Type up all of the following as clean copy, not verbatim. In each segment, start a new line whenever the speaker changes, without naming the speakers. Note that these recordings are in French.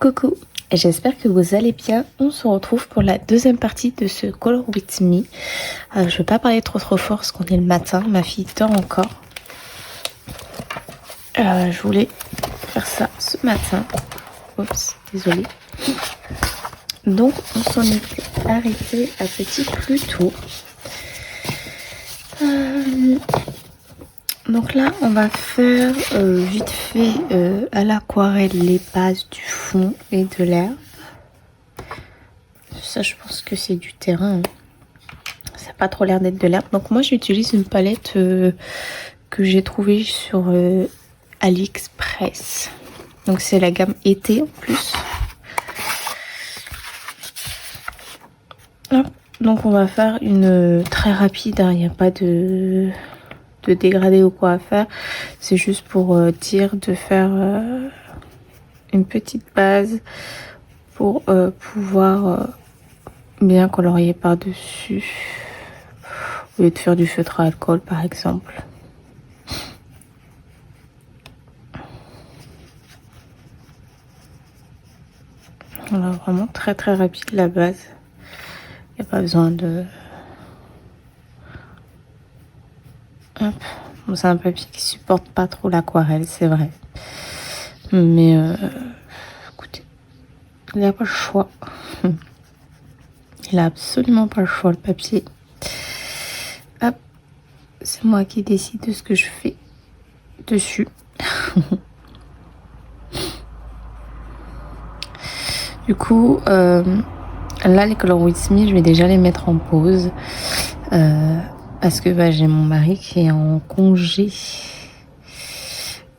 Coucou, j'espère que vous allez bien. On se retrouve pour la deuxième partie de ce Color With Me. Je ne vais pas parler trop fort parce qu'on est le matin, ma fille dort encore. Je voulais faire ça ce matin. Oups, désolée. Donc on s'en est arrêté à petit plus tôt. Donc là on va faire vite fait à l'aquarelle les bases du fond et de l'herbe. Ça je pense que c'est du terrain. Ça n'a pas trop l'air d'être de l'herbe. Donc moi j'utilise une palette que j'ai trouvée sur AliExpress. Donc c'est la gamme été en plus. Hop. Donc on va faire une très rapide, il n'y a pas de dégradé ou quoi à faire. C'est juste pour dire de faire une petite base pour pouvoir bien colorier par dessus au lieu de faire du feutre à alcool par exemple. Voilà, vraiment très rapide la base. Il n'y a pas besoin de... Hop. Bon, c'est un papier qui supporte pas trop l'aquarelle, c'est vrai. Mais écoutez, il n'a pas le choix. Il a absolument pas le choix, le papier. Hop. C'est moi qui décide de ce que je fais dessus. Du coup, là, les Color With Me, je vais déjà les mettre en pause. Parce que j'ai mon mari qui est en congé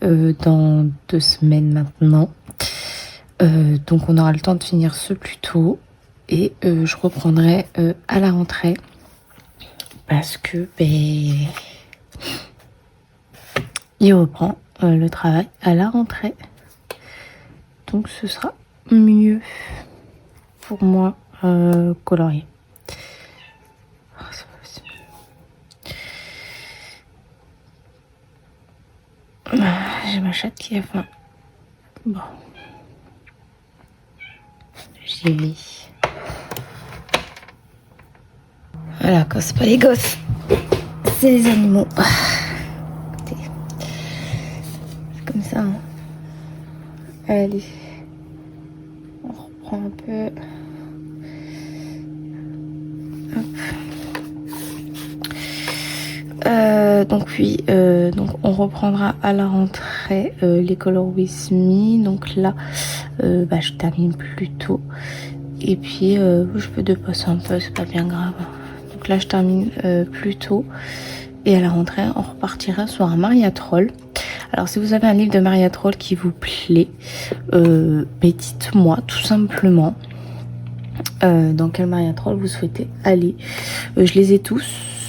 dans 2 semaines maintenant. Donc on aura le temps de finir ce plus tôt. Et je reprendrai à la rentrée. Parce que il reprend le travail à la rentrée. Donc ce sera mieux pour moi colorier. J'ai ma chatte qui a faim. Bon. J'y vais. Voilà, quand c'est pas les gosses, c'est les animaux. Écoutez. C'est comme ça. Hein. Allez. On reprend un peu. Donc oui, donc on reprendra à la rentrée les Color With Me. Donc là, je termine plus tôt. Et puis, je peux dépasser un peu, c'est pas bien grave. Donc là, je termine plus tôt. Et à la rentrée, on repartira sur un Maria Troll. Alors, si vous avez un livre de Maria Troll qui vous plaît, dites-moi tout simplement dans quel Maria Troll vous souhaitez aller. Je les ai tous.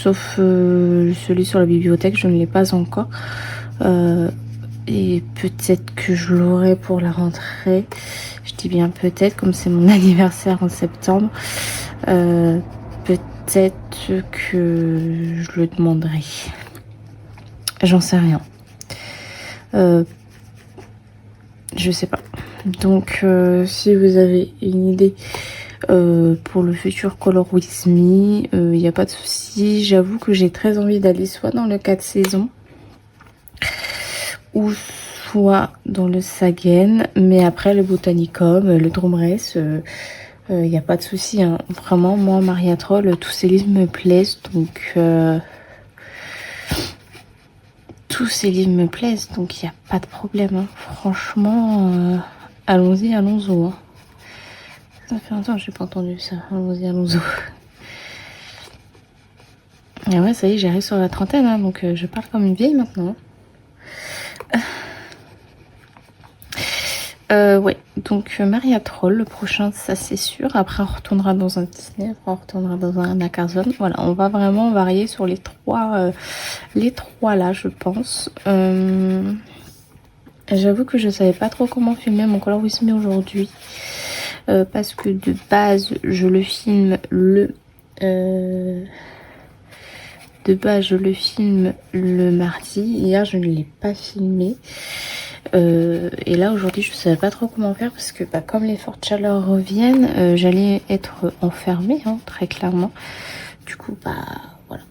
Sauf celui sur la bibliothèque, je ne l'ai pas encore. Et peut-être que je l'aurai pour la rentrée. Je dis bien peut-être, comme c'est mon anniversaire en septembre. Peut-être que je le demanderai. J'en sais rien. Je sais pas. Donc, si vous avez une idée... pour le futur Color With Me, il n'y a pas de souci. J'avoue que j'ai très envie d'aller soit dans le 4 saisons ou soit dans le Sagen, mais après le Botanicum, le Drumress, il n'y a pas de souci. Hein. Vraiment, moi, Maria Troll, tous ces livres me plaisent, donc tous ces livres me plaisent, donc il n'y a pas de problème. Hein. Franchement, allons-y, allons-y. Hein. Ça fait longtemps que j'ai pas entendu ça. Allons-y, allons-y. Et ouais, ça y est, j'arrive sur la trentaine, hein, donc je parle comme une vieille maintenant. Ouais, donc Maria Troll, le prochain, ça c'est sûr. Après, on retournera dans un Disney, après on retournera dans un Carson. Voilà, on va vraiment varier sur les trois là, je pense. J'avoue que je savais pas trop comment filmer mon Color With Me aujourd'hui. Parce que de base je le filme le mardi. Hier je ne l'ai pas filmé Et là aujourd'hui je savais pas trop comment faire parce que comme les fortes chaleurs reviennent, j'allais être enfermée hein, très clairement. Du coup voilà,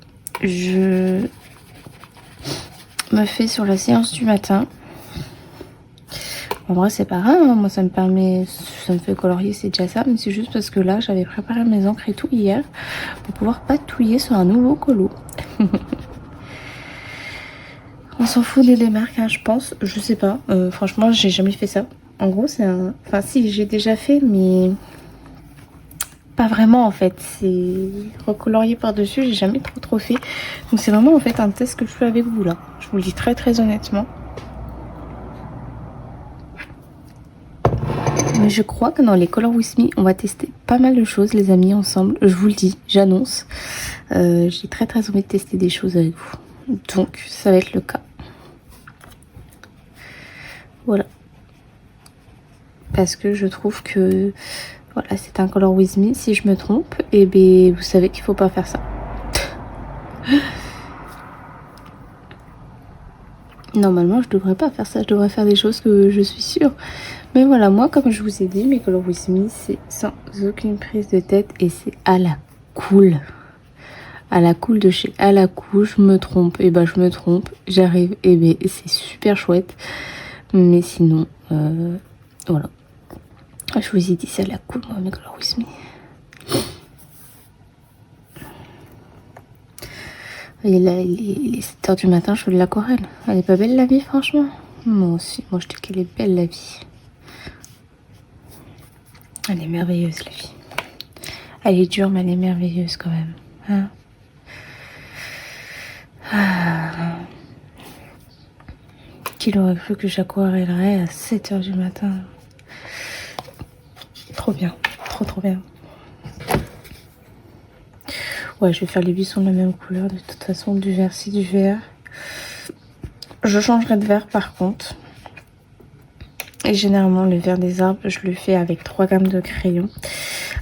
je me fais sur la séance du matin. En vrai c'est pas grave, hein. Moi ça me fait colorier, c'est déjà ça, mais c'est juste parce que là j'avais préparé mes encres et tout hier pour pouvoir patouiller sur un nouveau colo. On s'en fout des marques, hein, je pense, je sais pas, franchement j'ai jamais fait ça. En gros c'est un... Enfin si, j'ai déjà fait, mais pas vraiment en fait, c'est recolorié par dessus, j'ai jamais trop fait. Donc c'est vraiment en fait un test que je fais avec vous là, je vous le dis très honnêtement. Mais je crois que dans les Color With Me, on va tester pas mal de choses les amis ensemble. Je vous le dis, j'annonce. J'ai très envie de tester des choses avec vous. Donc ça va être le cas. Voilà. Parce que je trouve que voilà, c'est un Color With Me. Si je me trompe, et ben vous savez qu'il faut pas faire ça. Normalement, je devrais pas faire ça. Je devrais faire des choses que je suis sûre. Mais voilà, moi, comme je vous ai dit, mes Color With Me, c'est sans aucune prise de tête et c'est à la cool. À la cool de chez à la cool, je me trompe. Et je me trompe. J'arrive, et ben c'est super chouette. Mais sinon, voilà. Je vous ai dit, c'est à la cool, moi, mes Color With Me. Et là, il est 7 h du matin, je fais de l'aquarelle. Elle est pas belle la vie, franchement? Moi aussi, moi je dis qu'elle est belle la vie. Elle est merveilleuse la vie. Elle est dure, mais elle est merveilleuse quand même. Hein? Qu'il aurait cru que j'aquarellerais à 7 h du matin? Trop bien, trop bien. Ouais, je vais faire les buissons de la même couleur. De toute façon, du vert, c'est du vert. Je changerai de vert par contre. Et généralement, le vert des arbres, je le fais avec 3 gammes de crayons.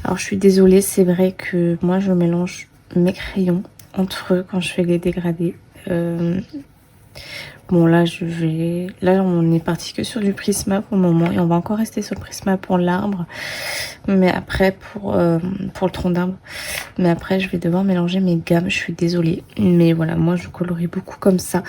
Alors, je suis désolée, c'est vrai que moi, je mélange mes crayons entre eux quand je fais les dégradés. Bon, là, là, on est parti que sur du Prisma pour le moment. Et on va encore rester sur le Prisma pour l'arbre. Mais après, pour le tronc d'arbre. Mais après, je vais devoir mélanger mes gammes. Je suis désolée. Mais voilà, moi, je colorie beaucoup comme ça.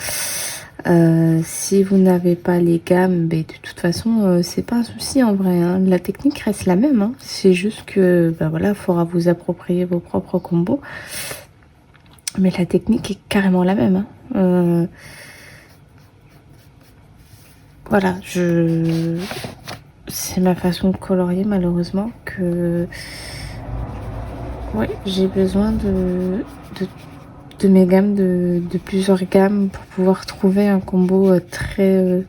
Si vous n'avez pas les gammes, de toute façon, c'est pas un souci en vrai. Hein. La technique reste la même. Hein. C'est juste que, voilà, il faudra vous approprier vos propres combos. Mais la technique est carrément la même. Hein. Voilà, c'est ma façon de colorier malheureusement que ouais, j'ai besoin de mes gammes, de plusieurs gammes pour pouvoir trouver un combo très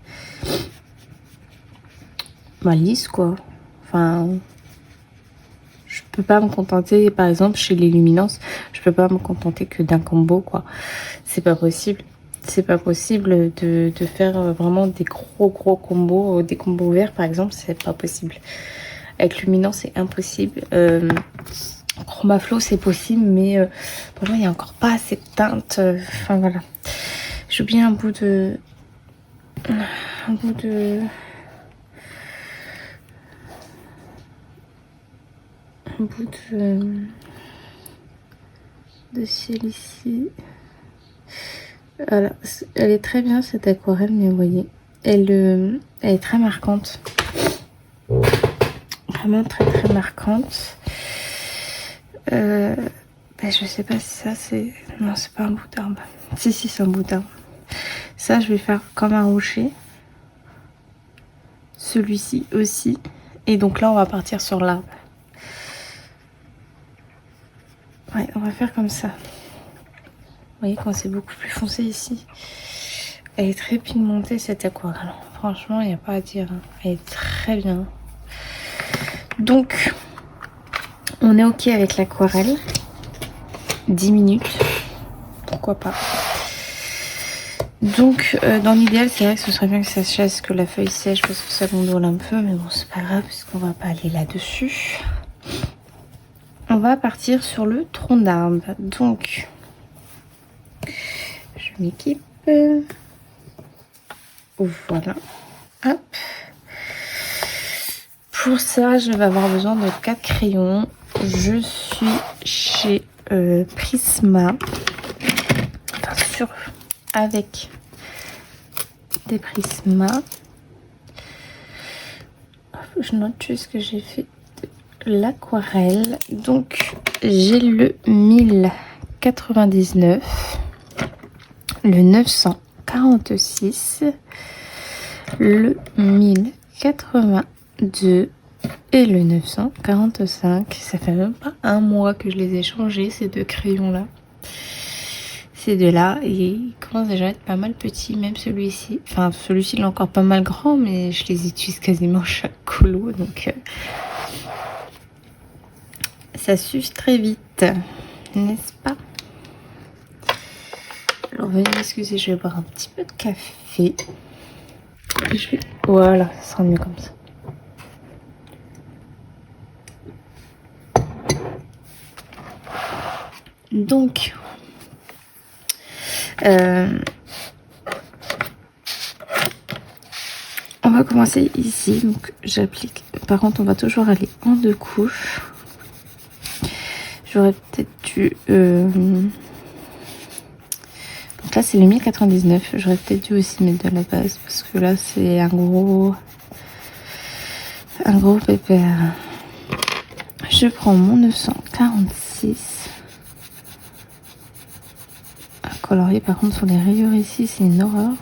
lisse quoi. Enfin, je peux pas me contenter, par exemple chez les luminances, je peux pas me contenter que d'un combo quoi. C'est pas possible. C'est pas possible de faire vraiment des gros combos, des combos verts par exemple, c'est pas possible. Avec luminance c'est impossible. Chromaflow c'est possible, mais pour moi il n'y a encore pas assez de teintes. Enfin voilà. J'ai oublié un bout de ciel ici. Voilà, elle est très bien cette aquarelle, mais vous voyez, elle est très marquante. Vraiment très marquante. Je sais pas si ça c'est... Non, c'est pas un bout d'arbre. Si, c'est un bout d'arbre. Ça, je vais faire comme un rocher. Celui-ci aussi. Et donc là, on va partir sur l'arbre. Ouais, on va faire comme ça. Vous voyez, quand c'est beaucoup plus foncé ici. Elle est très pigmentée cette aquarelle. Franchement, il n'y a pas à dire. Elle est très bien. Donc, on est ok avec l'aquarelle. 10 minutes. Pourquoi pas. Donc, dans l'idéal, c'est vrai que ce serait bien que ça sèche, que la feuille sèche, parce que ça gondole un peu. Mais bon, c'est pas grave, puisqu'on va pas aller là-dessus. On va partir sur le tronc d'arbre. Donc, je m'équipe. Voilà. Hop. Pour ça, je vais avoir besoin de 4 crayons. Je suis chez Prisma. Enfin, avec des Prisma. Je note juste que j'ai fait de l'aquarelle. Donc, j'ai le 1099, le 946, le 1082 et le 945. Ça fait même pas un mois que je les ai changés, ces deux crayons-là. Ces deux-là, et ils commencent déjà à être pas mal petits, même celui-ci. Enfin, celui-ci, il est encore pas mal grand, mais je les utilise quasiment chaque colo, donc ça s'use très vite, n'est-ce pas? Alors, veuillez m'excuser, je vais boire un petit peu de café. Voilà, ça sera mieux comme ça. Donc, on va commencer ici. Donc, j'applique. Par contre, on va toujours aller en 2 couches. J'aurais peut-être dû. Donc là, c'est le 1099. J'aurais peut-être dû aussi mettre de la base parce que là, c'est un gros pépère. Je prends mon 946. À colorier, par contre, sur les rayures ici, c'est une horreur.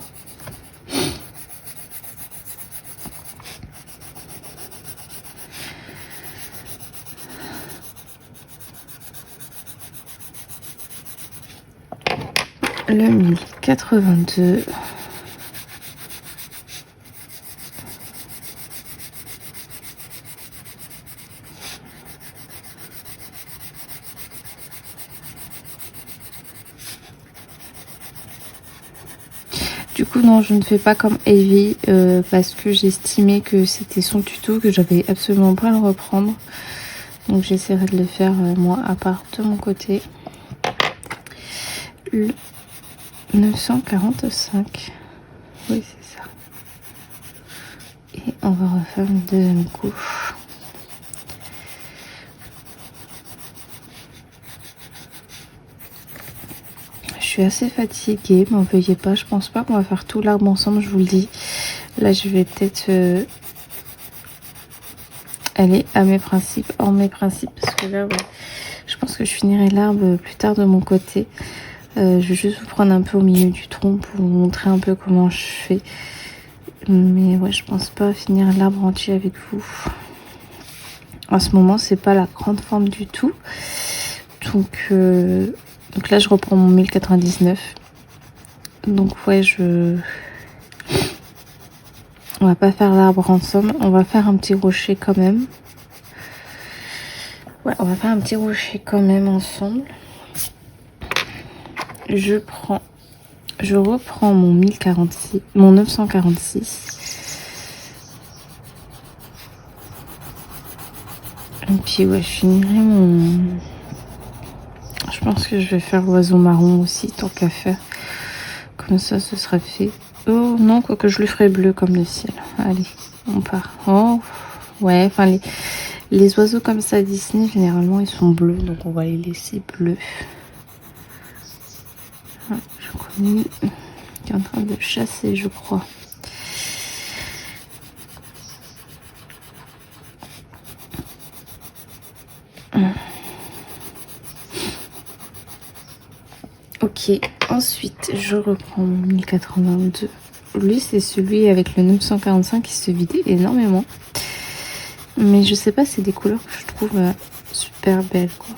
Le 1082. Du coup non, je ne fais pas comme Evie parce que j'estimais que c'était son tuto, que j'avais absolument pas à le reprendre. Donc j'essaierai de le faire moi à part de mon côté. Le 945. Oui, c'est ça. Et on va refaire une deuxième couche. Je suis assez fatiguée, m'en veuillez pas. Je pense pas qu'on va faire tout l'arbre ensemble, je vous le dis. Là, je vais peut-être aller à mes principes, hors mes principes, parce que là, ouais, je pense que je finirai l'arbre plus tard de mon côté. Je vais juste vous prendre un peu au milieu du tronc pour vous montrer un peu comment je fais. Mais ouais, je pense pas finir l'arbre entier avec vous. En ce moment, c'est pas la grande forme du tout. Donc là, je reprends mon 1099. Donc ouais, on va pas faire l'arbre ensemble. On va faire un petit rocher quand même. Ouais, on va faire un petit rocher quand même ensemble. Je reprends mon 946. Et puis ouais, je finirai mon... Je pense que je vais faire oiseau marron aussi, tant qu'à faire. Comme ça, ce sera fait. Oh non, quoique je le ferai bleu comme le ciel. Allez, on part. Oh, ouais, enfin les oiseaux comme ça Disney, généralement, ils sont bleus. Donc on va les laisser bleus. Ah, je connais qui est en train de chasser, je crois. Ok, ensuite je reprends mon 1082. Lui, c'est celui avec le 945 qui se vide énormément. Mais je sais pas, c'est des couleurs que je trouve super belles, quoi.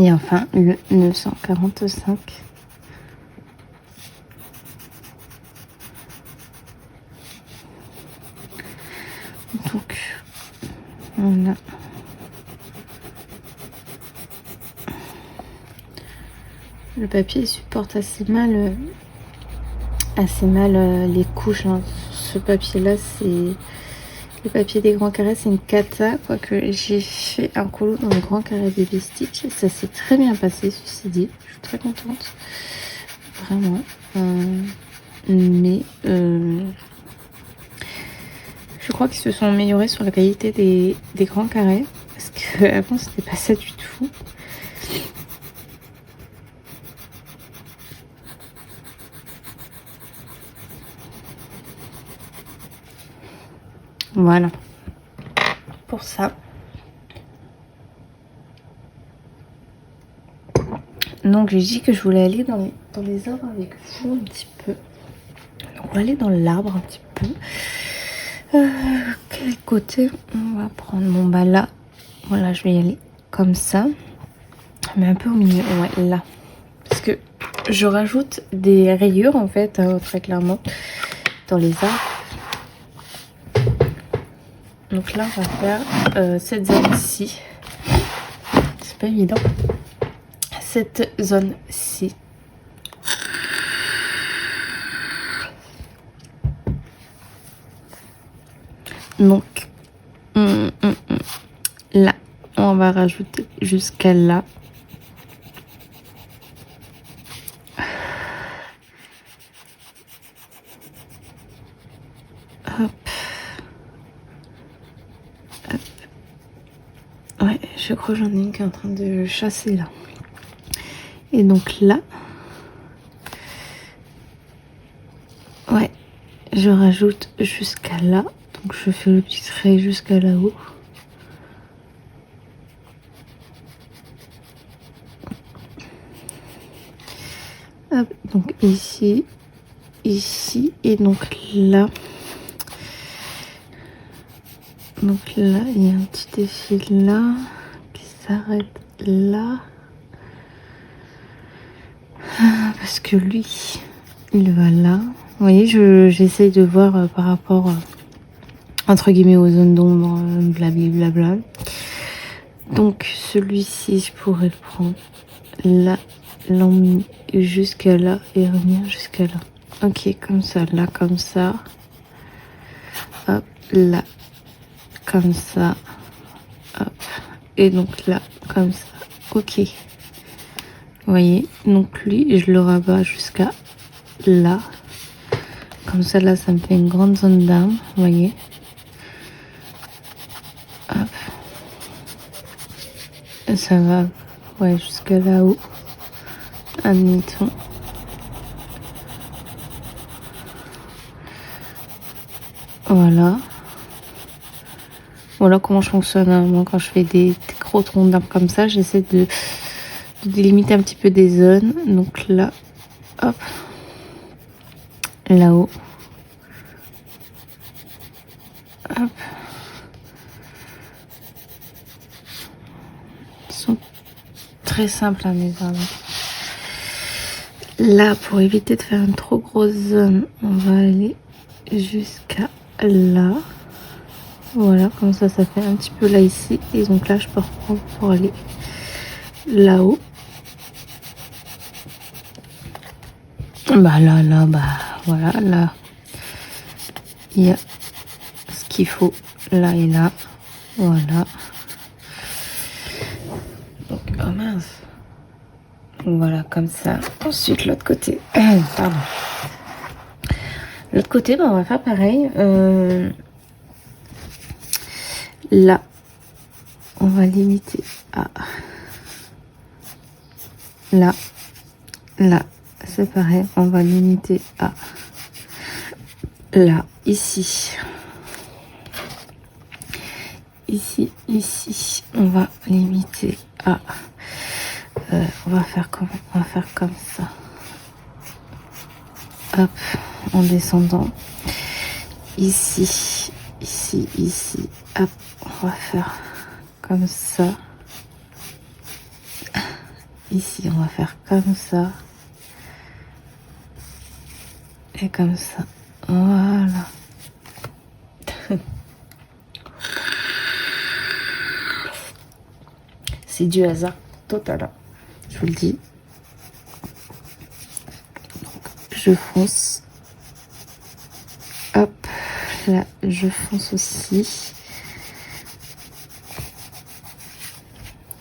Et enfin, le 945. Donc, on a Le papier supporte assez mal les couches. Hein. Ce papier-là, c'est... Le papier des grands carrés, c'est une cata. Quoique j'ai fait un colo dans le grand carré Baby Stitch. Ça s'est très bien passé, ceci dit. Je suis très contente. Vraiment. Mais je crois qu'ils se sont améliorés sur la qualité des grands carrés. Parce qu'avant, c'était pas ça du tout. Voilà. Pour ça. Donc j'ai dit que je voulais aller dans les arbres avec vous un petit peu. Donc, on va aller dans l'arbre un petit peu. Quel côté on va prendre? Bon bah là, voilà, je vais y aller comme ça. Mais un peu au milieu, ouais, là. Parce que je rajoute des rayures en fait, très clairement, dans les arbres. Donc là, on va faire cette zone-ci. C'est pas évident. Cette zone-ci. Donc, là, on va rajouter jusqu'à là. Hop. Hop. Ouais, je crois que j'en ai une qui est en train de chasser là. Et donc là, ouais, je rajoute jusqu'à là. Donc je fais le petit trait jusqu'à là-haut. Hop, donc ici, ici, et donc là. Donc là, il y a un petit effet là, qui s'arrête là. Parce que lui, il va là. Vous voyez, j'essaye de voir par rapport, entre guillemets, aux zones d'ombre, blablabla. Donc celui-ci, je pourrais le prendre là, l'emmener jusqu'à là et revenir jusqu'à là. Ok, comme ça, là, comme ça. Hop, là, comme ça. Hop, et donc là, comme ça. Ok. Vous voyez, donc lui, je le rabats jusqu'à là. Comme ça, là, ça me fait une grande zone d'arbre, vous voyez. Hop. Et ça va, ouais, jusqu'à là-haut. Admettons. Voilà. Voilà comment je fonctionne. Hein. Moi, quand je fais des gros troncs d'arbres comme ça, j'essaie de délimiter un petit peu des zones. Donc là, hop. Là-haut. Hop. Ils sont très simples à mes arbres. Là, pour éviter de faire une trop grosse zone, on va aller jusqu'à là. Voilà, comme ça, ça fait un petit peu là ici. Et donc là, je peux reprendre pour aller là-haut. Bah là, bah voilà, là, il y a ce qu'il faut là et là. Voilà. Donc, oh mince. Voilà, comme ça. Ensuite, l'autre côté. Pardon. L'autre côté, bah, on va faire pareil. Là, on va limiter à là, là, c'est pareil, on va limiter à là, ici, ici, ici, on va limiter à, on va faire comme ça, hop, en descendant, ici, ici, ici, hop, on va faire comme ça. Ici, on va faire comme ça. Et comme ça. Voilà. C'est du hasard total. Je vous le dis. je fonce. Hop, là je fonce aussi.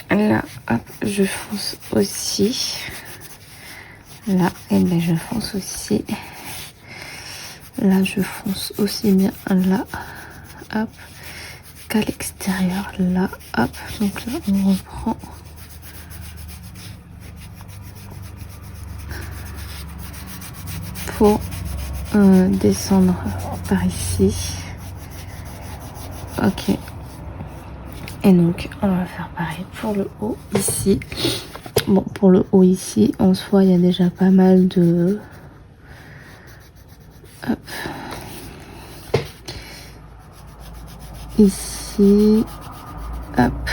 Là, hop, je fonce aussi. Là, et ben je fonce aussi. Là, je fonce aussi bien là, hop, qu'à l'extérieur. Là, hop. Donc là, on reprend. Pour descendre par ici. Ok. Et donc, on va faire pareil pour le haut ici. Bon, pour le haut ici, en soi, il y a déjà pas mal de... Hop. Ici. Hop.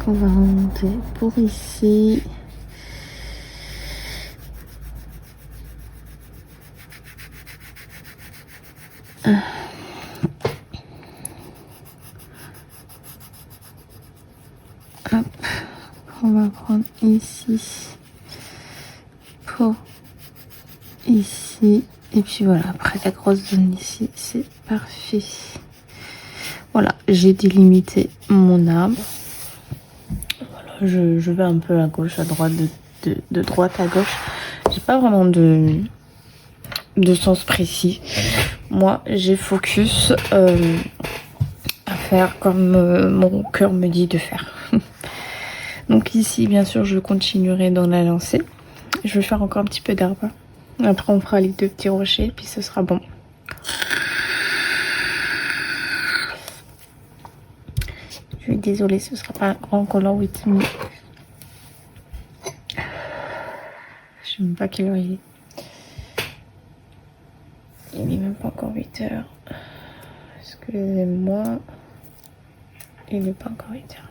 On va remonter pour ici. Hop. On va prendre ici pour ici. Et puis voilà, après la grosse zone ici, c'est parfait. Voilà, j'ai délimité mon arbre. Voilà, je vais un peu à gauche, à droite, de droite à gauche. J'ai pas vraiment de sens précis. Moi, j'ai focus à faire comme mon cœur me dit de faire. Donc ici, bien sûr, je continuerai dans la lancée. Je vais faire encore un petit peu d'arbre. Après, on fera les 2 petits rochers, puis ce sera bon. Je suis désolée, ce sera pas un grand color with me. Je sais même pas quelle heure il est. Il n'est même pas encore 8 heures. Excusez-moi. Il n'est pas encore 8 heures.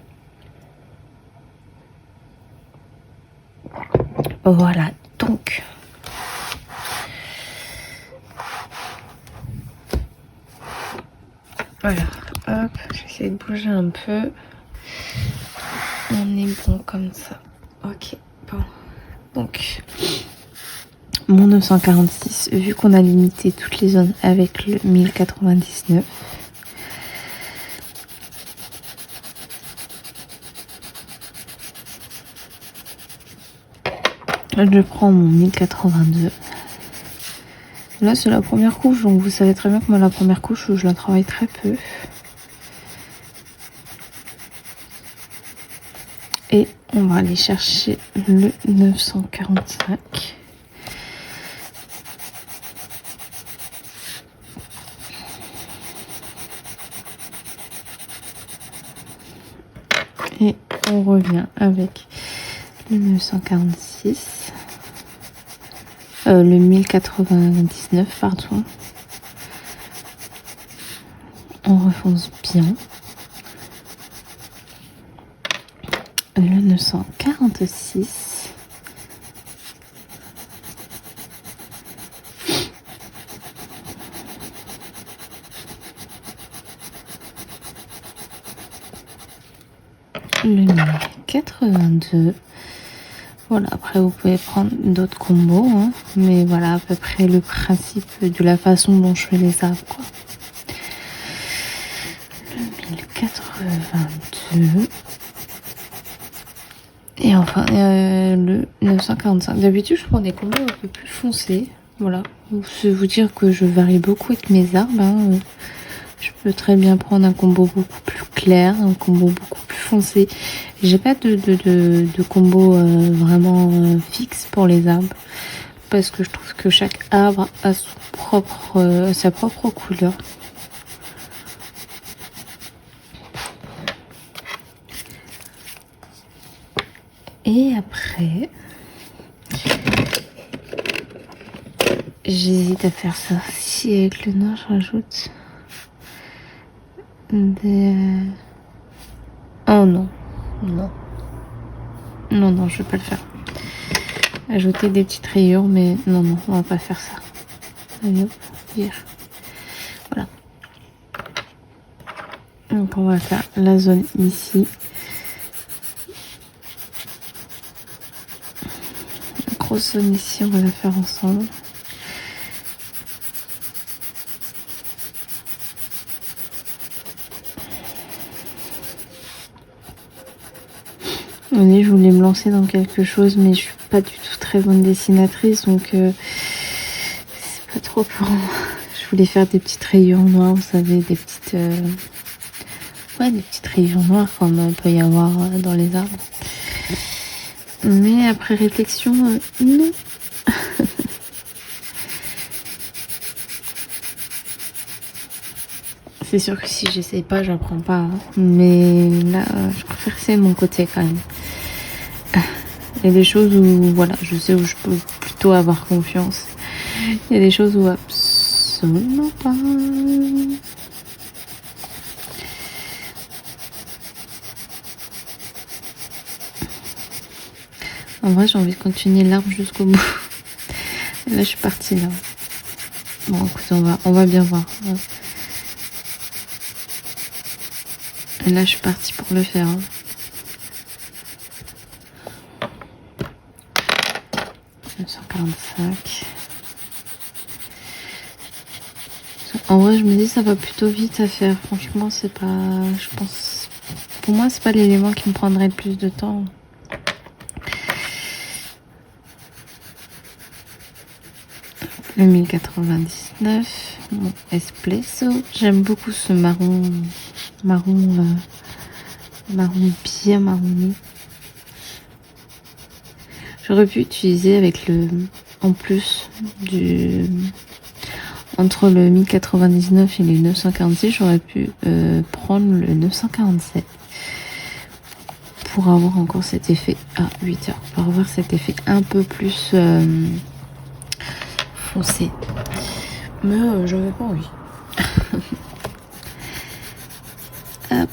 Voilà, donc. Voilà, hop, j'essaie de bouger un peu. On est bon comme ça. Ok, bon. Donc, mon 946, vu qu'on a limité toutes les zones avec le 1099. Je prends mon 1082. Là, c'est la première couche, donc vous savez très bien que moi, la première couche, je la travaille très peu. Et on va aller chercher le 945. Et on revient avec le 946. Le 1099, pardon. On refonce bien. Le 946. Le 1082. Voilà, après vous pouvez prendre d'autres combos, hein, mais voilà à peu près le principe de la façon dont je fais les arbres, quoi. Le 1082. Et enfin le 945. D'habitude je prends des combos un peu plus foncés. Voilà, c'est vous dire que je varie beaucoup avec mes arbres, hein. Je peux très bien prendre un combo beaucoup plus clair, un combo beaucoup plus foncé. J'ai pas de combo vraiment fixe pour les arbres, parce que je trouve que chaque arbre a son propre, sa propre couleur. Et après, j'hésite à faire ça. Si avec le noir je rajoute des... Oh non, non. Non, non, je vais pas le faire. Ajouter des petites rayures, mais non, non, on va pas faire ça. Allez hop, vire. Voilà. Donc on va faire la zone ici. grosse zone ici, on va la faire ensemble. Oui, je voulais me lancer dans quelque chose, mais je suis pas du tout très bonne dessinatrice, donc c'est pas trop pour moi. Je voulais faire des petites rayures noires, vous savez, des petites, ouais, des petites rayures noires comme il peut y avoir dans les arbres. Mais après réflexion, non. C'est sûr que si j'essaye pas, j'apprends pas. Hein. Mais là, je préfère c'est mon côté quand même. Il y a des choses où, voilà, je sais où je peux plutôt avoir confiance. Il y a des choses où absolument pas. En vrai, j'ai envie de continuer l'arbre jusqu'au bout. Et là, je suis partie là. Bon, écoute, on va bien voir. Et là, je suis partie pour le faire. Hein. En vrai, je me dis ça va plutôt vite à faire. Franchement, c'est pas. Je pense. Pour moi, c'est pas l'élément qui me prendrait le plus de temps. Le 1099, mon espresso. J'aime beaucoup ce marron bien marronné. J'aurais pu utiliser avec le, en plus du, entre le 1099 et le 946, j'aurais pu prendre le 947 pour avoir encore cet effet à 8 heures, pour avoir cet effet un peu plus foncé. Mais j'en ai pas envie. Hop.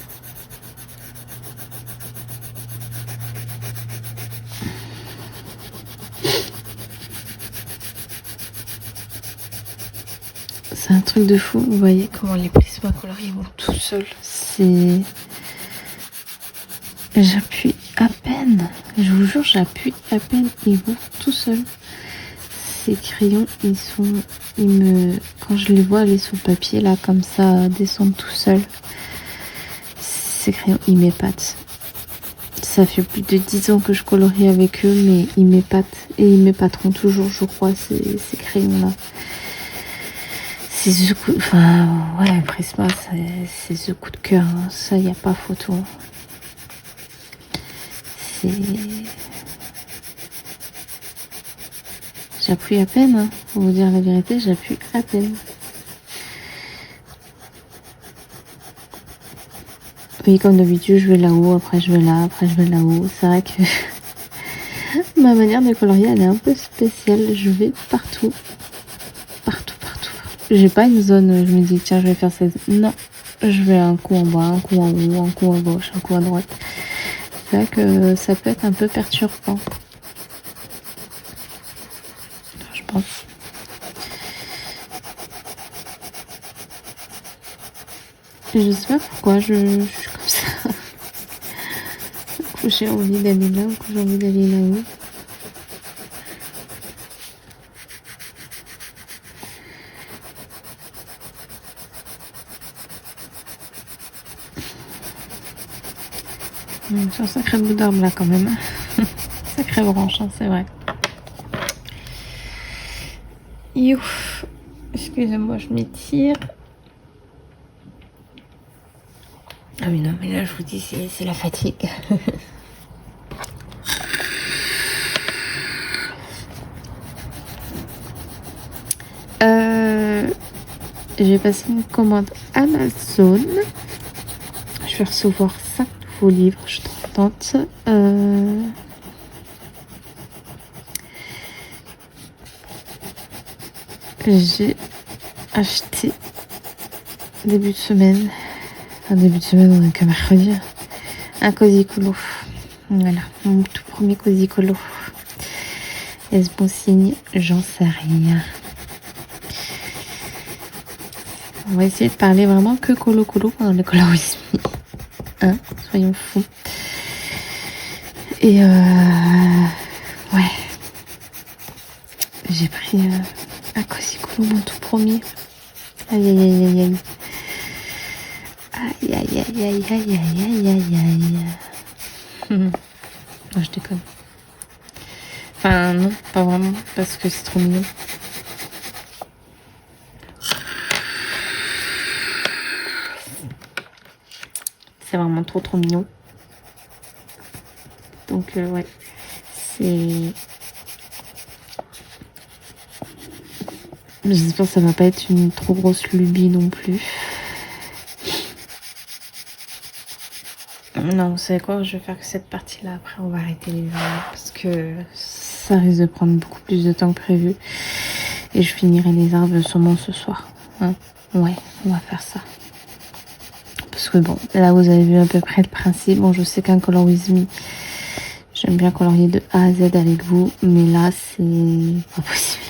C'est un truc de fou, vous voyez comment les Prismacolor ils vont tout seuls. C'est... J'appuie à peine, je vous jure, j'appuie à peine, ils vont tout seuls. Ces crayons, quand je les vois aller sur le papier, là, comme ça, descendre tout seuls, ces crayons, ils m'épatent. Ça fait plus de 10 ans que je colorie avec eux, mais ils m'épatent. Et ils m'épateront toujours, je crois, ces crayons-là. C'est ce coup... Enfin, ouais, Prisma, c'est ce coup de cœur. Hein. Ça, il n'y a pas photo. C'est... J'appuie à peine, hein. Pour vous dire la vérité, j'appuie à peine. Oui, comme d'habitude, je vais là-haut, après je vais là, après je vais là-haut. C'est vrai que ma manière de colorier, elle est un peu spéciale. Je vais partout. Partout. J'ai pas une zone, je me dis, tiens, je vais faire cette... Non, je vais un coup en bas, un coup en haut, un coup à gauche, un coup à droite. C'est vrai que ça peut être un peu perturbant. Je pense. Je sais pas pourquoi je suis comme ça. Du coup, j'ai envie d'aller là, du coup, j'ai envie d'aller là-haut. C'est un sacré bout d'arbre là quand même. Sacrée branche, hein, c'est vrai. Youf. Excusez-moi, je m'étire. Ah oui, non, mais là, je vous dis, c'est la fatigue. J'ai passé une commande Amazon. Je vais recevoir 5 nouveaux livres. Je suis trop contente. J'ai acheté début de semaine. Enfin, début de semaine, on est que mercredi. Un Cozy Colo. Voilà, mon tout premier Cozy Colo. Est-ce bon signe? J'en sais rien. On va essayer de parler vraiment que colo pendant le colorisme. Hein, soyons fous. Et ouais. j'ai pris un Cosicolo, mon tout premier. Aïe aïe aïe aïe aïe. Aïe aïe aïe aïe aïe aïe aïe aïe. Non, je déconne. Enfin non, pas vraiment, parce que c'est trop mignon. C'est vraiment trop mignon. Donc ouais, c'est... J'espère que ça va pas être une trop grosse lubie non plus. Non, vous savez quoi, je vais faire que cette partie-là. Après, on va arrêter les vidéos parce que ça risque de prendre beaucoup plus de temps que prévu. Et je finirai les arbres sûrement ce soir. Hein, ouais, on va faire ça. Parce que bon, là vous avez vu à peu près le principe. Bon, je sais qu'un Color With Me, j'aime bien colorier de A à Z avec vous. Mais là, c'est pas possible.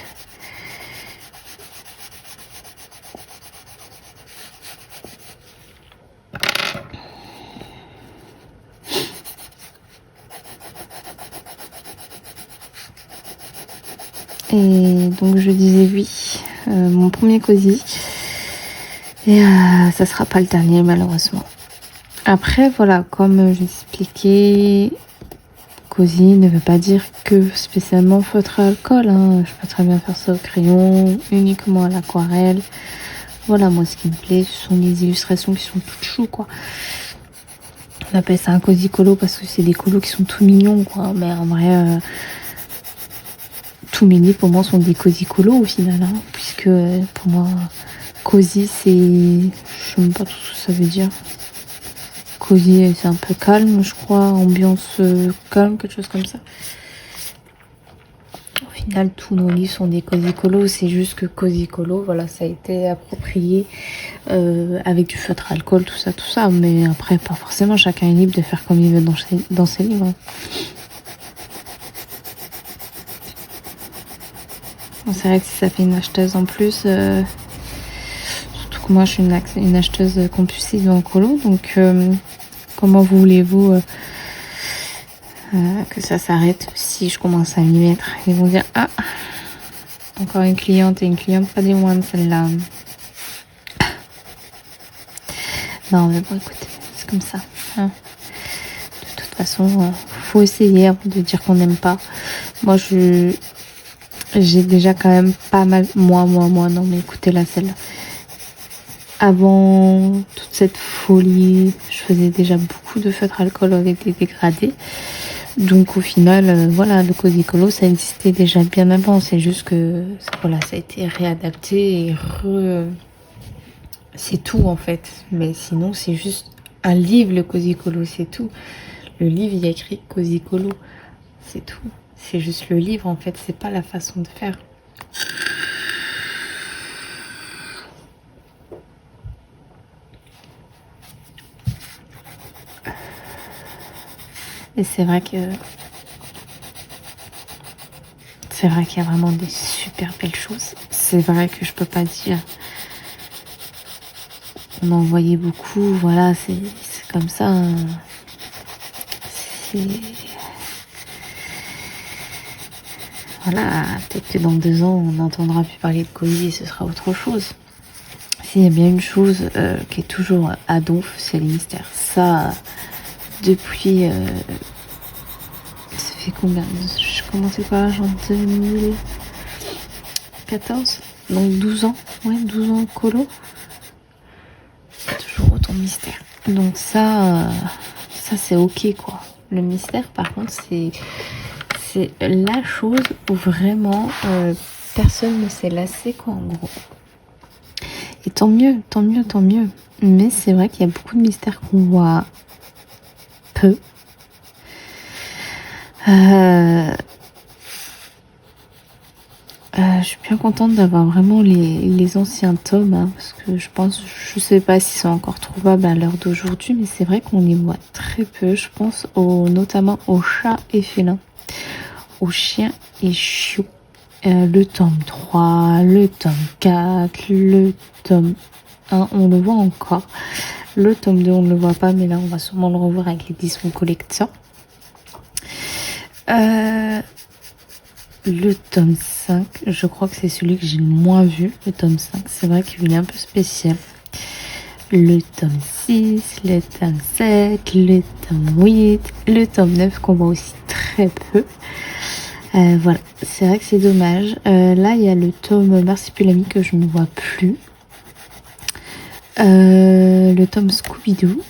Et donc je disais oui, mon premier cosy. Et ça sera pas le dernier malheureusement. Après voilà, comme j'expliquais, cosy ne veut pas dire que spécialement feutre à alcool. Hein. Je peux très bien faire ça au crayon, uniquement à l'aquarelle. Voilà, moi ce qui me plaît, ce sont les illustrations qui sont toutes choues quoi. On appelle ça un cosy colo parce que c'est des colos qui sont tout mignons quoi. Mais en vrai... tous mes livres pour moi sont des cosy colos au final, hein, puisque pour moi cosy c'est, je sais même pas tout ce que ça veut dire. Cosy c'est un peu calme, je crois, ambiance calme, quelque chose comme ça. Au final tous nos livres sont des cosy colos, c'est juste que cosy colo, voilà, ça a été approprié avec du feutre à alcool, tout ça, mais après pas forcément, chacun est libre de faire comme il veut dans ses livres. Hein. C'est vrai que si ça fait une acheteuse en plus, surtout que moi je suis une acheteuse compulsive en colo, donc comment voulez-vous que ça s'arrête si je commence à m'y mettre? Ils vont dire ah, encore une cliente, et une cliente pas des moindres celle-là. Non mais bon écoutez, c'est comme ça. Hein. De toute façon, faut essayer avant de dire qu'on n'aime pas. Moi j'ai déjà quand même pas mal... Moi, non, mais écoutez là, celle-là. Avant toute cette folie, je faisais déjà beaucoup de feutres alcool avec des dégradés. Donc au final, voilà, le cosy colo, ça existait déjà bien avant. C'est juste que, voilà, ça a été réadapté et c'est tout en fait. Mais sinon, c'est juste un livre, le cosy colo, c'est tout. Le livre, il y a écrit cosy colo, c'est tout. C'est juste le livre en fait, c'est pas la façon de faire. Et c'est vrai qu'il y a vraiment des super belles choses. C'est vrai que je peux pas dire. On en voyait beaucoup, voilà, c'est comme ça. Hein. C'est... Voilà, peut-être que dans 2 ans, on n'entendra plus parler de cosy et ce sera autre chose. S'il y a bien une chose qui est toujours à donf, c'est le mystère. Ça, depuis... ça fait combien? Je commençais par l'âge en 2014, donc 12 ans. Ouais, 12 ans colo. Toujours autant de mystère. Donc ça c'est ok quoi. Le mystère par contre c'est la chose où vraiment personne ne s'est lassé quoi en gros. Et tant mieux. Mais c'est vrai qu'il y a beaucoup de mystères qu'on voit peu. Je suis bien contente d'avoir vraiment les anciens tomes, hein, parce que je sais pas s'ils sont encore trouvables à l'heure d'aujourd'hui, mais c'est vrai qu'on les voit très peu. Je pense notamment aux chats et félins, aux chiens et chiots. Le tome 3, le tome 4, le tome 1, on le voit encore. Le tome 2, on ne le voit pas, mais là, on va sûrement le revoir avec l'édition collection. le tome 5. Je crois que c'est celui que j'ai le moins vu, le tome 5. C'est vrai qu'il est un peu spécial. Le tome 6, le tome 7, le tome 8, le tome 9 qu'on voit aussi très peu. Voilà, c'est vrai que c'est dommage. Là, il y a le tome Marsupilami que je ne vois plus. Le tome Scooby-Doo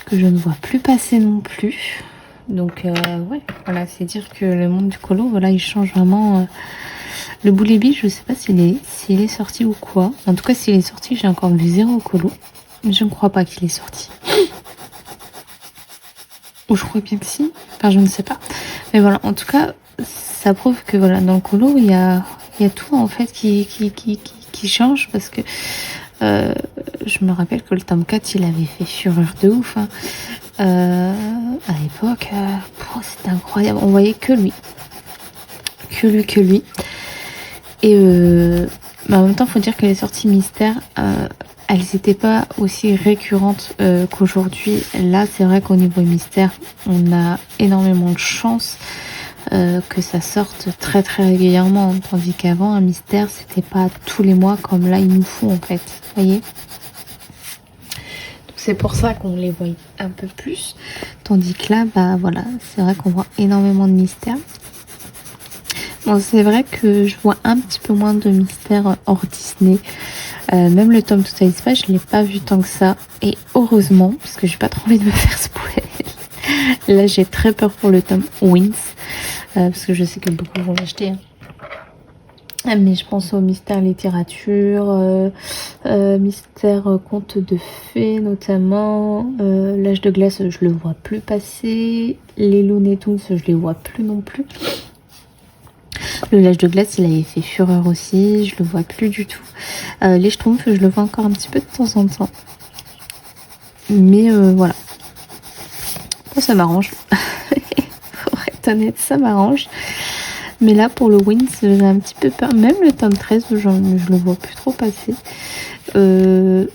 que je ne vois plus passer non plus. Donc ouais, voilà, c'est dire que le monde du colo, voilà, il change vraiment. Le Boulébi, je sais pas s'il est sorti ou quoi. En tout cas, s'il est sorti, j'ai encore vu 0 colo. Je ne crois pas qu'il est sorti. Ou je crois bien que si. Enfin, je ne sais pas. Mais voilà, en tout cas, ça prouve que voilà, dans le colo, il y a tout en fait qui change. Parce que je me rappelle que le tome 4, il avait fait fureur de ouf. Hein. À l'époque, c'était incroyable. On voyait que lui. Que lui. Et en même temps, il faut dire que les sorties mystères, elles n'étaient pas aussi récurrentes qu'aujourd'hui. Là, c'est vrai qu'au niveau mystère, on a énormément de chance que ça sorte très très régulièrement. Tandis qu'avant, un mystère, c'était pas tous les mois comme là, ils nous font en fait. Vous voyez ? C'est pour ça qu'on les voit un peu plus. Tandis que là, bah voilà, c'est vrai qu'on voit énormément de mystères. Bon, c'est vrai que je vois un petit peu moins de mystères hors Disney. Même le tome Total Spice, je l'ai pas vu tant que ça. Et heureusement, parce que j'ai pas trop envie de me faire spoiler. Là, j'ai très peur pour le tome Wings. Parce que je sais que beaucoup vont l'acheter. Mais je pense au mystère littérature, mystère conte de fées notamment. L'âge de glace, je le vois plus passer. Les Looney Tunes, je les vois plus non plus. Le l'âge de glace, il avait fait fureur aussi, je le vois plus du tout. Les Schtroumpfs, je le vois encore un petit peu de temps en temps. Mais voilà. Bon, ça m'arrange. Pour être honnête, ça m'arrange. Mais là, pour le Wings, j'ai un petit peu peur. Même le tome 13, je le vois plus trop passer. Tome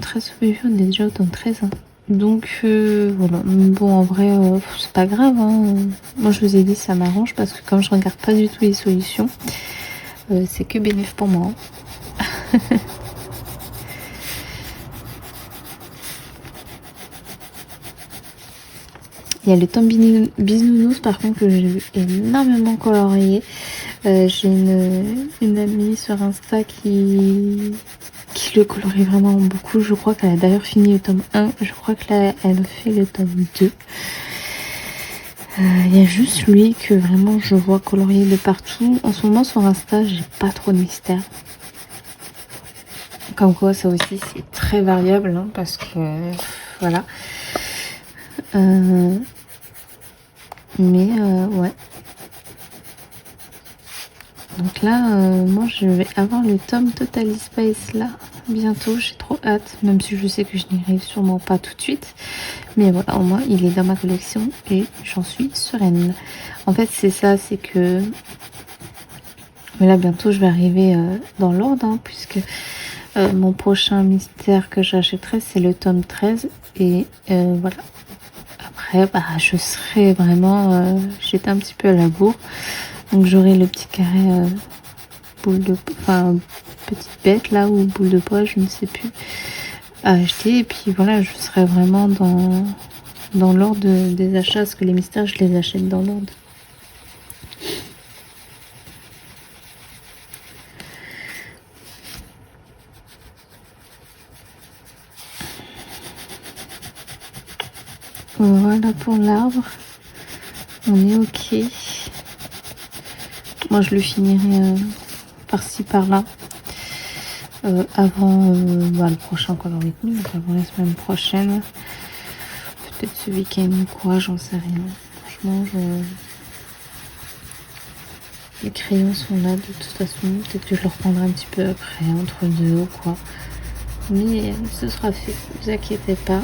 13, oui, on est déjà au tome 13. Hein. Donc, voilà. Bon, en vrai, c'est pas grave. Hein. Moi, je vous ai dit, ça m'arrange parce que comme je regarde pas du tout les solutions, c'est que bénéf pour moi. Hein. Il y a le tome Bisounours par contre que j'ai vu énormément colorié. J'ai une amie sur Insta qui le colorie vraiment beaucoup. Je crois qu'elle a d'ailleurs fini le tome 1. Je crois que là elle fait le tome 2. Il y a juste lui que vraiment je vois colorier de partout. En ce moment sur Insta j'ai pas trop de mystère. Comme quoi ça aussi c'est très variable hein, parce que voilà. Mais ouais. Donc là, moi je vais avoir le tome Total Spice là bientôt. J'ai trop hâte, même si je sais que je n'y arrive sûrement pas tout de suite. Mais voilà, au moins il est dans ma collection et j'en suis sereine. En fait, c'est ça, c'est que. Mais là, bientôt je vais arriver dans l'ordre, hein, puisque mon prochain mystère que j'achèterai, c'est le tome 13. Et voilà. Après, bah, je serai vraiment. J'étais un petit peu à la bourre. Donc j'aurai le petit carré boule de, enfin petite bête là ou boule de poids, je ne sais plus, à acheter. Et puis voilà, je serai vraiment dans l'ordre des achats, parce que les mystères je les achète dans l'ordre. Voilà pour l'arbre, on est ok. Moi je le finirai par-ci par-là avant le prochain Color With Me, donc avant la semaine prochaine, peut-être ce week-end ou quoi, j'en sais rien. Franchement, les crayons sont là de toute façon, peut-être que je le reprendrai un petit peu après, entre deux ou quoi. Mais ce sera fait, ne vous inquiétez pas.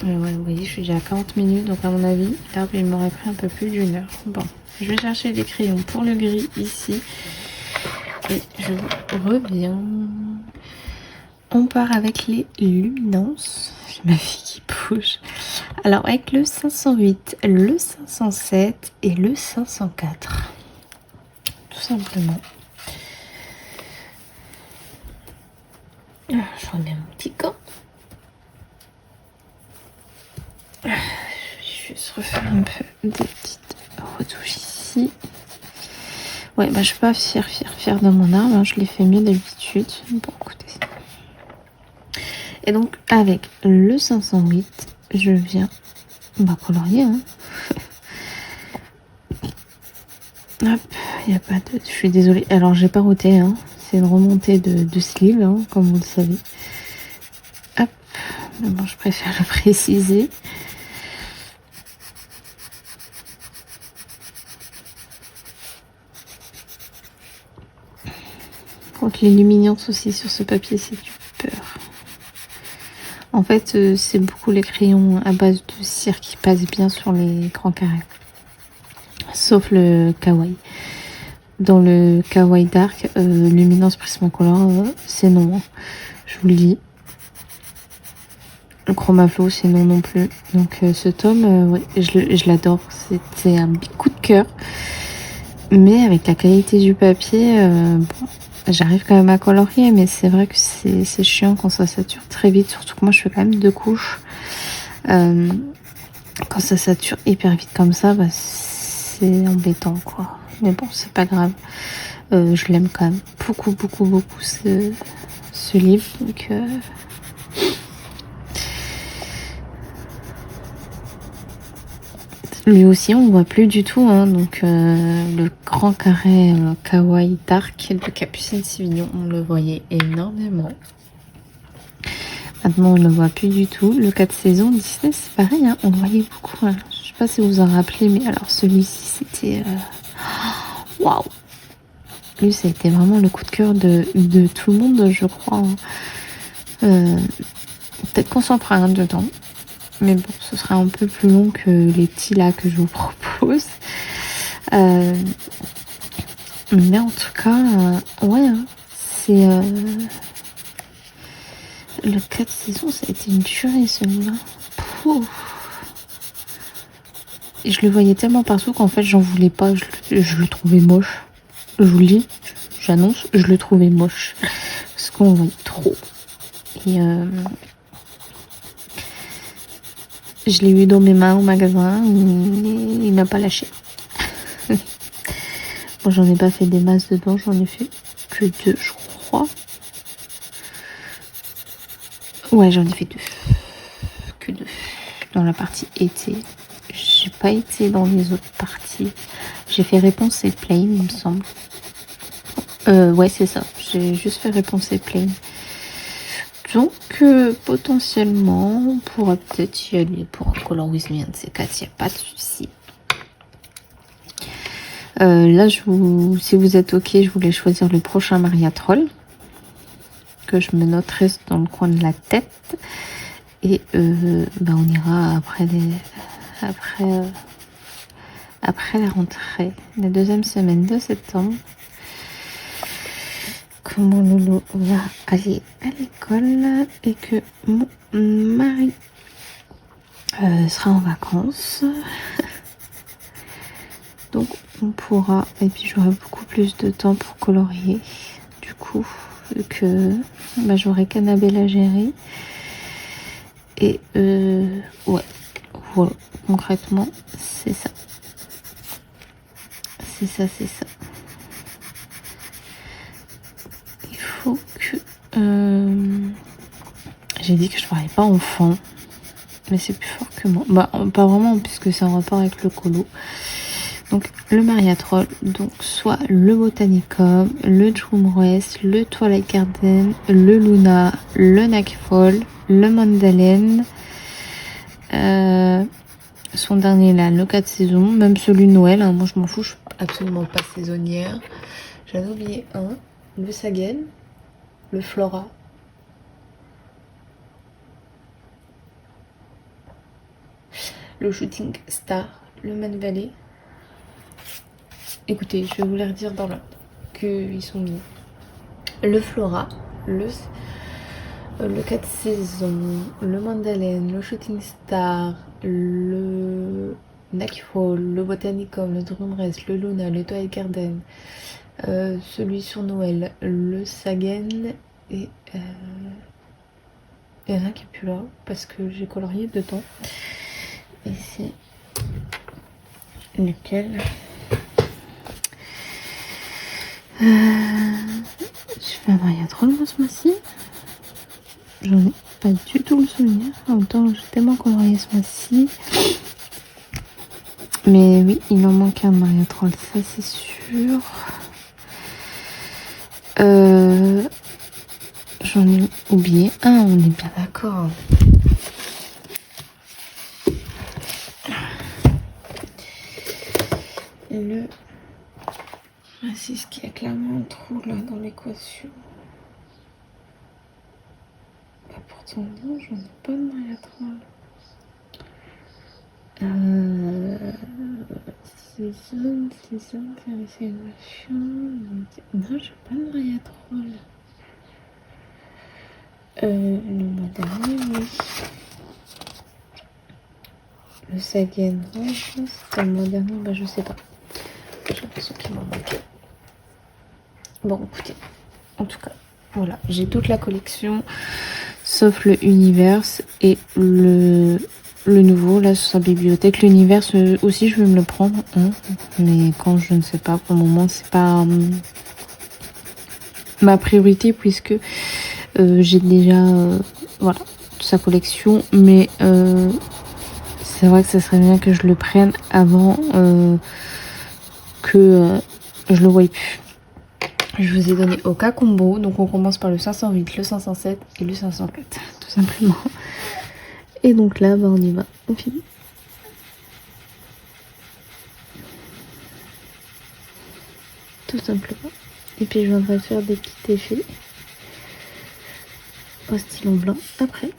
Ouais, vous voyez, je suis déjà à 40 minutes, donc à mon avis, l'arbre il m'aurait pris un peu plus d'une heure. Bon, je vais chercher des crayons pour le gris ici. Et je reviens. On part avec les luminances. J'ai ma fille qui bouge. Alors avec le 508, le 507 et le 504. Tout simplement. Alors, je remets mon petit gant. Je vais juste refaire un peu des petites retouches ici. Ouais, bah je suis pas fière de mon arbre, hein. Je l'ai fait mieux d'habitude. Bon, écoutez. Et donc avec le 508, je viens colorier. Hein. Hop, il n'y a pas de... Je suis désolée. Alors j'ai pas roté, hein. C'est une remontée de sleeve, hein, comme vous le savez. Hop, mais bon, je préfère le préciser. Contre les luminances aussi sur ce papier, c'est du peur. En fait, c'est beaucoup les crayons à base de cire qui passent bien sur les grands carrés. Sauf le kawaii. Dans le kawaii dark, luminance Prismacolor, c'est non. Hein. Je vous le dis. Le chromaflow, c'est non non plus. Donc ce tome, ouais, je l'adore. C'était un big coup de cœur. Mais avec la qualité du papier, bon, j'arrive quand même à colorier. Mais c'est vrai que c'est chiant quand ça sature très vite. Surtout que moi, je fais quand même 2 couches. Quand ça sature hyper vite comme ça, bah, c'est embêtant, quoi. Mais bon, c'est pas grave. Je l'aime quand même beaucoup ce livre. Donc... Lui aussi, on ne voit plus du tout. Hein, donc, le grand carré kawaii dark de Capucine Sivignon, on le voyait énormément. Maintenant, on ne le voit plus du tout. Le 4 saisons Disney, c'est pareil. Hein, on le voyait beaucoup. Hein. Je ne sais pas si vous vous en rappelez, mais alors celui-ci, c'était... Waouh! Lui, ça a été vraiment le coup de cœur de tout le monde, je crois. Hein. Peut-être qu'on s'en fera un dedans. Mais bon, ce sera un peu plus long que les petits là que je vous propose. Mais en tout cas, ouais, hein, c'est... le 4 saisons, ça a été une tuerie celui-là. Et je le voyais tellement partout qu'en fait, j'en voulais pas. Je le trouvais moche. Je vous le dis, j'annonce, je le trouvais moche. Parce qu'on voyait trop. Et... je l'ai eu dans mes mains au magasin, il m'a pas lâché. Bon, j'en ai pas fait des masses dedans, j'en ai fait que 2, je crois. Ouais, j'en ai fait 2. Que 2. Dans la partie été. J'ai pas été dans les autres parties. J'ai fait réponse et plain, il me semble. Ouais, c'est ça. J'ai juste fait réponse et plain. Donc, potentiellement, on pourra peut-être y aller pour un Color With Me, un de ces 4, il n'y a pas de souci. Là, si vous êtes OK, je voulais choisir le prochain Maria Troll, que je me noterai dans le coin de la tête. Et on ira après la rentrée, la 2e semaine de septembre. Que mon loulou va aller à l'école et que mon mari sera en vacances. Donc on pourra, et puis j'aurai beaucoup plus de temps pour colorier. Du coup, vu que j'aurai Canabelle à gérer. Et ouais, voilà, concrètement, c'est ça. C'est ça. Il faut que... J'ai dit que je ne parlais pas enfant, mais c'est plus fort que moi. Bah, pas vraiment, puisque c'est en rapport avec le colo. Donc, le Maria Troll, donc soit le Botanicum, le Dreamrest, le Twilight Garden, le Luna, le Nightfall, le Mandalene, son dernier là, le 4 saisons, même celui de Noël, hein, moi je m'en fous, je suis absolument pas saisonnière. J'en ai oublié un, le Sagen, le Flora, le Shooting Star, le Man Valley. Écoutez, je vais vous les redire dans l'ordre qu'ils sont mis. Le Flora, le 4 saisons, le Mandalène, le Shooting Star, le Nightfall, le Botanicum, le Dreamrest, le Luna, le Twilight Garden, celui sur Noël, le Sagen et il y en a qui est plus là parce que j'ai colorié dedans. Et c'est lequel? Je fais un mariatrol moi ce mois-ci. J'en ai pas du tout le souvenir. En même temps, j'ai tellement colorié ce mois-ci. Mais oui, il en manque un mariatrol, ça c'est sûr. J'en ai oublié un, on est bien d'accord. Le... Ah, c'est ce qui a clairement un trou là dans l'équation. Bah, pourtant non, j'en ai pas de mariatrol. Saison, félicitations. Non, j'ai pas de mariatrol. Le mois dernier, oui. Le Sagen, ouais, c'était le mois dernier, bah je sais pas. J'ai l'impression qu'il m'en manquait. Bon, écoutez, en tout cas, voilà, j'ai toute la collection, sauf le Universe et le nouveau, là, sur sa bibliothèque. L'Universe aussi, je vais me le prendre, hein, mais quand je ne sais pas, pour le moment, c'est pas ma priorité, puisque j'ai déjà, voilà, sa collection, mais c'est vrai que ça serait bien que je le prenne avant que je le voie plus. Je vous ai donné au cas combo, donc on commence par le 508, le 507 et le 504, tout simplement. Et donc là, bah, on y va, on finit. Tout simplement. Et puis je viendrai faire des petits effets au stylo blanc après.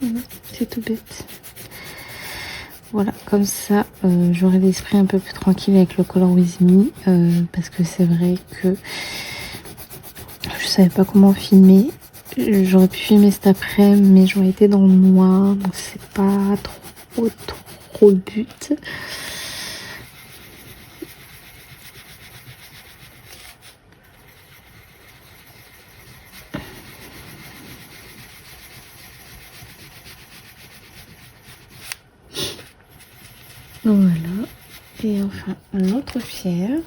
Voilà, c'est tout bête. Voilà, comme ça, j'aurai l'esprit un peu plus tranquille avec le Color With Me, parce que c'est vrai que je savais pas comment filmer. J'aurais pu filmer cet après, mais j'aurais été dans le noir, donc c'est pas trop le but. Voilà, et enfin l'autre pierre.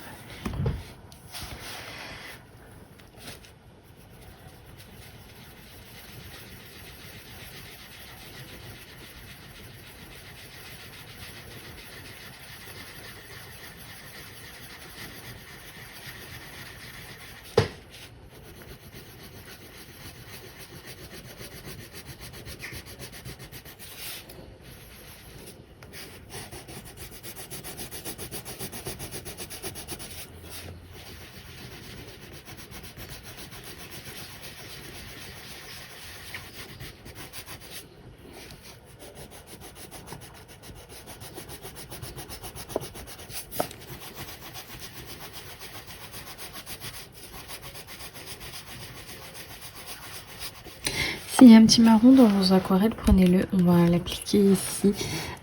S'il y a un petit marron dans vos aquarelles, prenez-le. On va l'appliquer ici.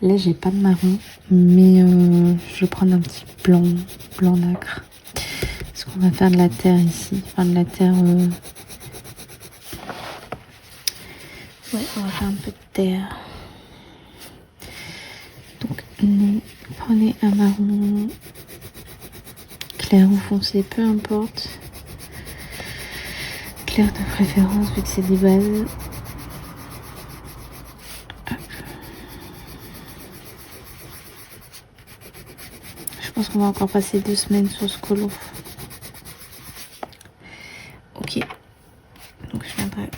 Là, j'ai pas de marron, mais je vais prendre un petit blanc nacre. Parce qu'on va faire de la terre ici. Enfin, de la terre... Ouais, on va faire un peu de terre. Donc, prenez un marron clair ou foncé, peu importe. Clair de préférence, vu que c'est des bases. Je pense qu'on va encore passer 2 semaines sur ce colo. Ok. Donc je viendrai.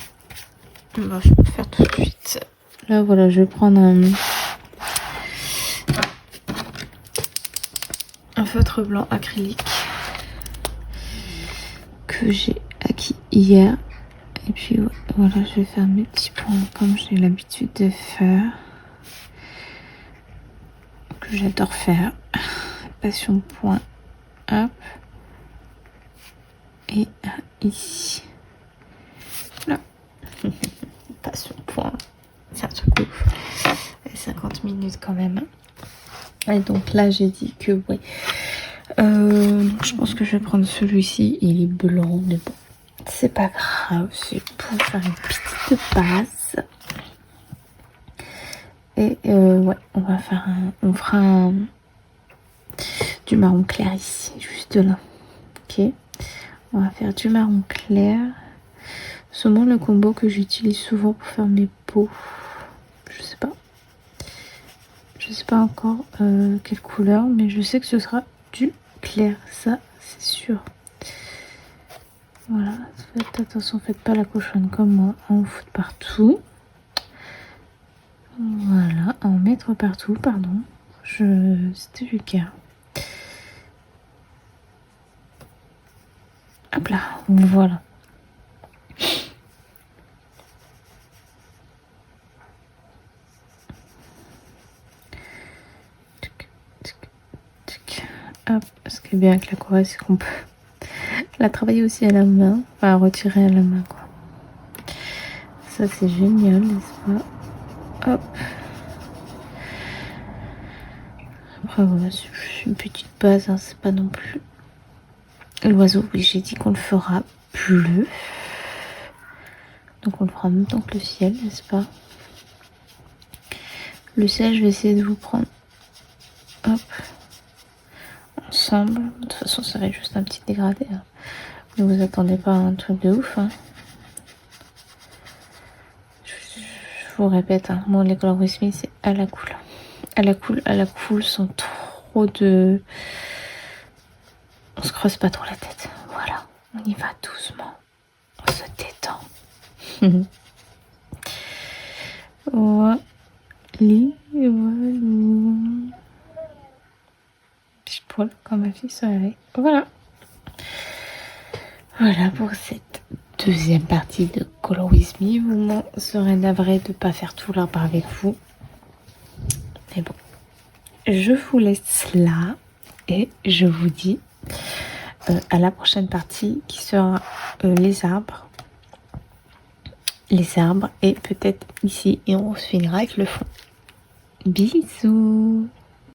On va faire tout de suite. Là voilà, je vais prendre un feutre blanc acrylique que j'ai acquis hier. Et puis voilà, je vais faire mes petits points comme j'ai l'habitude de faire. Que j'adore faire. Passion point. Hop. Et ici. Là. Pas sur le point. C'est un truc ouf. Et 50 minutes quand même. Et donc là, j'ai dit que ouais. Je pense que je vais prendre celui-ci. Il est blanc, mais bon. C'est pas grave. C'est pour faire une petite base. Et ouais, on fera du marron clair ici, juste là. Ok. On va faire du marron clair. Seulement le combo que j'utilise souvent pour faire mes peaux. Je sais pas. Je sais pas encore quelle couleur, mais je sais que ce sera du clair. Ça, c'est sûr. Voilà. Faites attention, faites pas la cochonne comme moi. On fout partout. Voilà. En mettre partout, pardon. C'était vulgaire. Hop là. Voilà. Hop. Ce qui est bien avec la Corée, c'est qu'on peut la travailler aussi à la main. Enfin, retirer à la main, quoi. Ça, c'est génial, n'est-ce pas? Hop. Après, voilà, c'est une petite base, hein, c'est pas non plus... L'oiseau, oui, j'ai dit qu'on le fera bleu. Donc, on le fera en même temps que le ciel, n'est-ce pas? Le ciel, je vais essayer de vous prendre... Hop. Ensemble. De toute façon, ça va être juste un petit dégradé. Hein. Ne vous attendez pas à un truc de ouf, hein. Je vous répète, hein, moi, les Color With Me, c'est à la cool. À la cool, sans trop de... On se creuse pas trop la tête. Voilà, on y va doucement. On se détend. Voilà. Petit poil comme ma fille serait. Voilà. Voilà pour cette deuxième partie de Color With Me. Vous m'en serez navré de ne pas faire tout l'arbre avec vous. Mais bon, je vous laisse là et je vous dis à la prochaine partie qui sera les arbres. Les arbres et peut-être ici et on se finira avec le fond. Bisous.